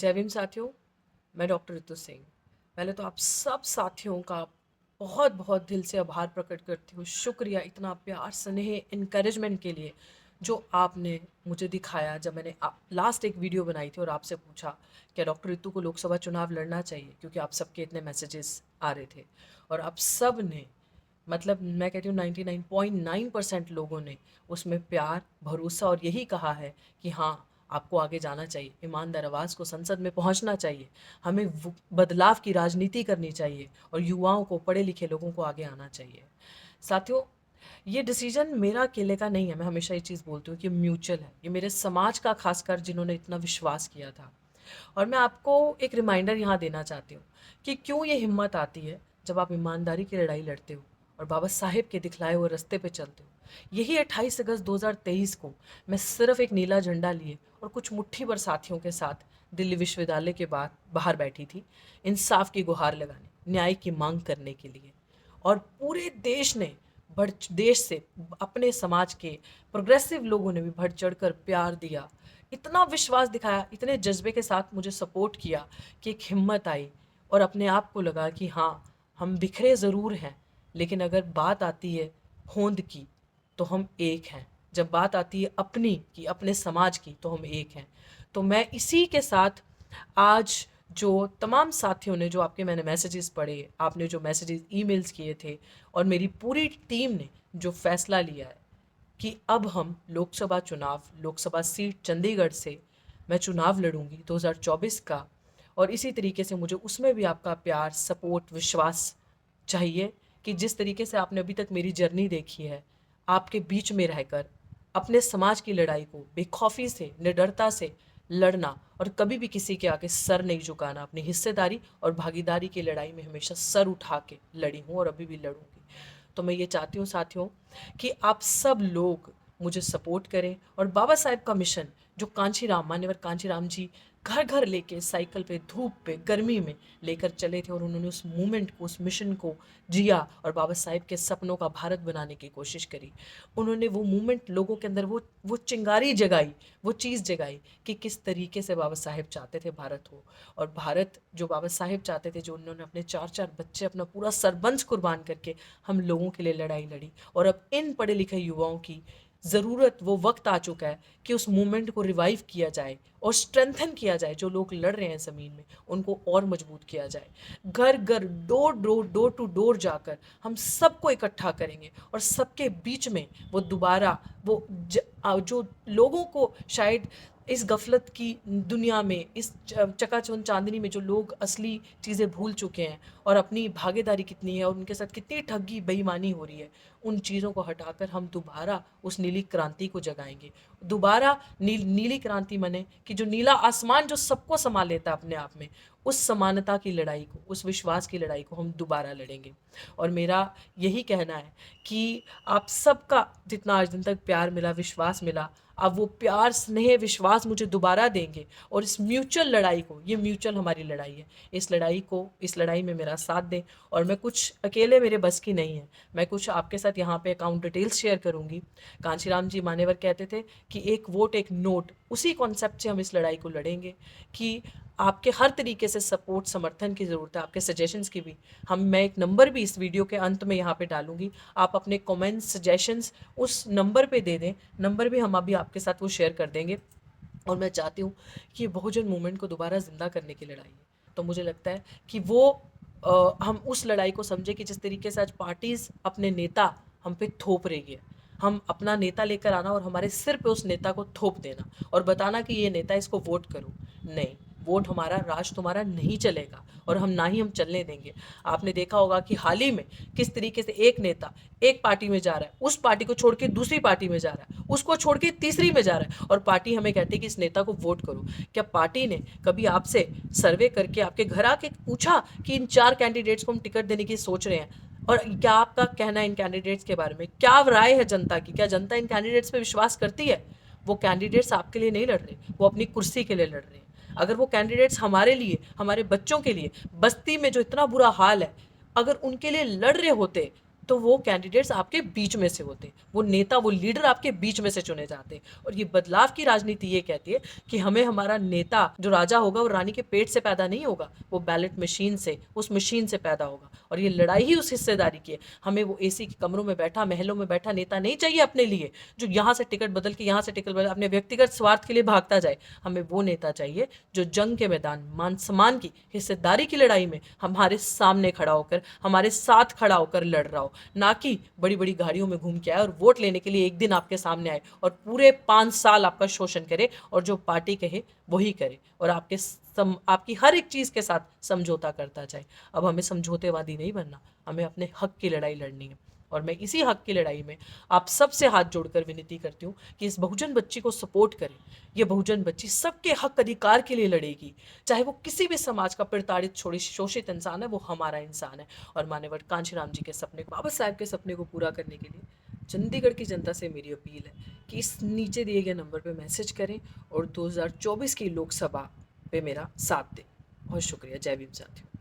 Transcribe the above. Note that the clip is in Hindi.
जय भीम साथियों। मैं डॉक्टर ऋतु सिंह। पहले तो आप सब साथियों का बहुत बहुत दिल से आभार प्रकट करती हूँ। शुक्रिया इतना प्यार स्नेह इनकरेजमेंट के लिए जो आपने मुझे दिखाया जब मैंने लास्ट एक वीडियो बनाई थी और आपसे पूछा क्या डॉक्टर ऋतु को लोकसभा चुनाव लड़ना चाहिए, क्योंकि आप सबके इतने मैसेजेस आ रहे थे। और आप सब ने, मतलब मैं कहती हूँ 99.9% लोगों ने उसमें प्यार भरोसा और यही कहा है कि हाँ, आपको आगे जाना चाहिए, ईमानदार आवाज़ को संसद में पहुंचना चाहिए, हमें बदलाव की राजनीति करनी चाहिए और युवाओं को, पढ़े लिखे लोगों को आगे आना चाहिए। साथियों, ये डिसीजन मेरा अकेले का नहीं है। मैं हमेशा ये चीज़ बोलती हूँ कि म्यूचुअल है। ये मेरे समाज का, खासकर जिन्होंने इतना विश्वास किया था। और मैं आपको एक रिमाइंडर यहाँ देना चाहती हूँ कि क्यों ये हिम्मत आती है जब आप ईमानदारी की लड़ाई लड़ते हो और बाबा साहेब के दिखलाए हुए रास्ते पे चलते हो। यही 28 अगस्त 2023 को मैं सिर्फ एक नीला झंडा लिए और कुछ मुट्ठी भर साथियों के साथ दिल्ली विश्वविद्यालय के बाहर बैठी थी, इंसाफ की गुहार लगाने, न्याय की मांग करने के लिए। और पूरे देश ने देश से, अपने समाज के प्रोग्रेसिव लोगों ने भी बढ़ चढ़ कर प्यार दिया, इतना विश्वास दिखाया, इतने जज्बे के साथ मुझे सपोर्ट किया कि एक हिम्मत आई और अपने आप को लगा कि हाँ, हम बिखरे ज़रूर हैं, लेकिन अगर बात आती है होंद की तो हम एक हैं। जब बात आती है अपनी की, अपने समाज की, तो हम एक हैं। तो मैं इसी के साथ आज जो तमाम साथियों ने, जो आपके मैंने मैसेजेस पढ़े, आपने जो मैसेजेस ईमेल्स किए थे और मेरी पूरी टीम ने जो फैसला लिया है कि अब हम लोकसभा चुनाव, लोकसभा सीट चंडीगढ़ से मैं चुनाव लड़ूंगी 2024 का। और इसी तरीके से मुझे उसमें भी आपका प्यार, सपोर्ट, विश्वास चाहिए कि जिस तरीके से आपने अभी तक मेरी जर्नी देखी है, आपके बीच में रहकर अपने समाज की लड़ाई को बेखौफी से, निडरता से लड़ना और कभी भी किसी के आगे सर नहीं झुकाना, अपनी हिस्सेदारी और भागीदारी की लड़ाई में हमेशा सर उठा के लड़ी हूँ और अभी भी लड़ूंगी। तो मैं ये चाहती हूँ साथियों कि आप सब लोग मुझे सपोर्ट करें और बाबा साहेब का मिशन, जो कांचीराम, मान्यवर कांचीराम जी घर घर लेके, साइकिल पे, धूप पे, गर्मी में लेकर चले थे और उन्होंने उस मूवमेंट को, उस मिशन को जिया और बाबा साहेब के सपनों का भारत बनाने की कोशिश करी। उन्होंने वो मूवमेंट, लोगों के अंदर वो चिंगारी जगाई, वो चीज़ जगाई कि किस तरीके से बाबा साहेब चाहते थे भारत हो। और भारत जो बाबा साहेब चाहते थे, जो उन्होंने अपने चार चार बच्चे, अपना पूरा सरबंस कुर्बान करके हम लोगों के लिए लड़ाई लड़ी। और अब इन पढ़े लिखे युवाओं की ज़रूरत, वो वक्त आ चुका है कि उस मूवमेंट को रिवाइव किया जाए और स्ट्रेंथन किया जाए। जो लोग लड़ रहे हैं ज़मीन में, उनको और मजबूत किया जाए। घर घर, door door, door to door जाकर हम सबको इकट्ठा करेंगे और सबके बीच में वो दोबारा जो लोगों को शायद इस गफलत की दुनिया में, इस चकाचौंध चांदनी में जो लोग असली चीज़ें भूल चुके हैं और अपनी भागीदारी कितनी है और उनके साथ कितनी ठगी बेईमानी हो रही है, उन चीज़ों को हटाकर हम दोबारा उस नीली क्रांति को जगाएंगे। दोबारा नीली क्रांति मने कि जो नीला आसमान जो सबको समा लेता है अपने आप में, उस समानता की लड़ाई को, उस विश्वास की लड़ाई को हम दोबारा लड़ेंगे। और मेरा यही कहना है कि आप सबका जितना आज दिन तक प्यार मिला, विश्वास मिला, अब वो प्यार, स्नेह, विश्वास मुझे दोबारा देंगे। और इस म्यूचुअल लड़ाई को, ये म्यूचुअल हमारी लड़ाई है, इस लड़ाई में मेरा साथ दें। और मैं कुछ अकेले मेरे बस की नहीं है, मैं कुछ आपके साथ यहाँ पे अकाउंट डिटेल्स शेयर करूँगी। कांशीराम जी मानेवर कहते थे कि एक वोट एक नोट, उसी कॉन्सेप्ट से हम इस लड़ाई को लड़ेंगे कि आपके हर तरीके से सपोर्ट, समर्थन की ज़रूरत है, आपके सजेशंस की भी। मैं एक नंबर भी इस वीडियो के अंत में यहाँ पे डालूंगी, आप अपने कमेंट्स, सजेशंस उस नंबर पे दे दें। नंबर भी हम अभी आपके साथ वो शेयर कर देंगे। और मैं चाहती हूँ कि बहुजन मूवमेंट को दोबारा ज़िंदा करने की लड़ाई है। तो मुझे लगता है कि वो हम उस लड़ाई को समझे कि जिस तरीके से आज पार्टीज़ अपने नेता हम पे थोप रही है, हम अपना नेता लेकर आना और हमारे सिर पे उस नेता को थोप देना और बताना कि ये नेता, इसको वोट करो। नहीं, वोट हमारा, राज तुम्हारा नहीं चलेगा और ना ही हम चलने देंगे। आपने देखा होगा कि हाल ही में किस तरीके से एक नेता एक पार्टी में जा रहा है, उस पार्टी को छोड़ के दूसरी पार्टी में जा रहा है, उसको छोड़ के तीसरी में जा रहा है, और पार्टी हमें कहती है कि इस नेता को वोट करो। क्या पार्टी ने कभी आपसे सर्वे करके आपके घर आके पूछा कि इन 4 कैंडिडेट्स को हम टिकट देने की सोच रहे हैं, और क्या आपका कहना है इन कैंडिडेट्स के बारे में, क्या राय है जनता की, क्या जनता इन कैंडिडेट्स पे विश्वास करती है? वो कैंडिडेट्स आपके लिए नहीं लड़ रहे, वो अपनी कुर्सी के लिए लड़ रहे हैं। अगर वो कैंडिडेट्स हमारे लिए, हमारे बच्चों के लिए, बस्ती में जो इतना बुरा हाल है, अगर उनके लिए लड़ रहे होते तो वो कैंडिडेट्स आपके बीच में से होते हैं, वो नेता, वो लीडर आपके बीच में से चुने जाते हैं। और ये बदलाव की राजनीति ये कहती है कि हमें हमारा नेता जो राजा होगा वो रानी के पेट से पैदा नहीं होगा, वो बैलेट मशीन से, उस मशीन से पैदा होगा। और ये लड़ाई ही उस हिस्सेदारी की है। हमें वो एसी के कमरों में बैठा, महलों में बैठा नेता नहीं चाहिए अपने लिए, जो यहाँ से टिकट बदल के यहाँ से टिकट बदल अपने व्यक्तिगत स्वार्थ के लिए भागता जाए। हमें वो नेता चाहिए जो जंग के मैदान, मान सम्मान की, हिस्सेदारी की लड़ाई में हमारे सामने खड़ा होकर, हमारे साथ खड़ा होकर लड़ रहा हो, ना कि बड़ी बड़ी गाड़ियों में घूम के आए और वोट लेने के लिए एक दिन आपके सामने आए और पूरे 5 साल आपका शोषण करे और जो पार्टी कहे वही करे और आपकी हर एक चीज़ के साथ समझौता करता जाए। अब हमें समझौतेवादी नहीं बनना, हमें अपने हक की लड़ाई लड़नी है। और मैं इसी हक की लड़ाई में आप सबसे हाथ जोड़कर विनती करती हूँ कि इस बहुजन बच्ची को सपोर्ट करें। ये बहुजन बच्ची सबके हक अधिकार के लिए लड़ेगी, चाहे वो किसी भी समाज का प्रताड़ित, शोषित इंसान है, वो हमारा इंसान है। और मान्यवर कांशीराम जी के सपने को, बाबा साहब के सपने को पूरा करने के लिए चंडीगढ़ की जनता से मेरी अपील है कि इस नीचे दिए गए नंबर पे मैसेज करें और 2024 की लोकसभा पे मेरा साथ दें। बहुत शुक्रिया। जय भीम साथियों।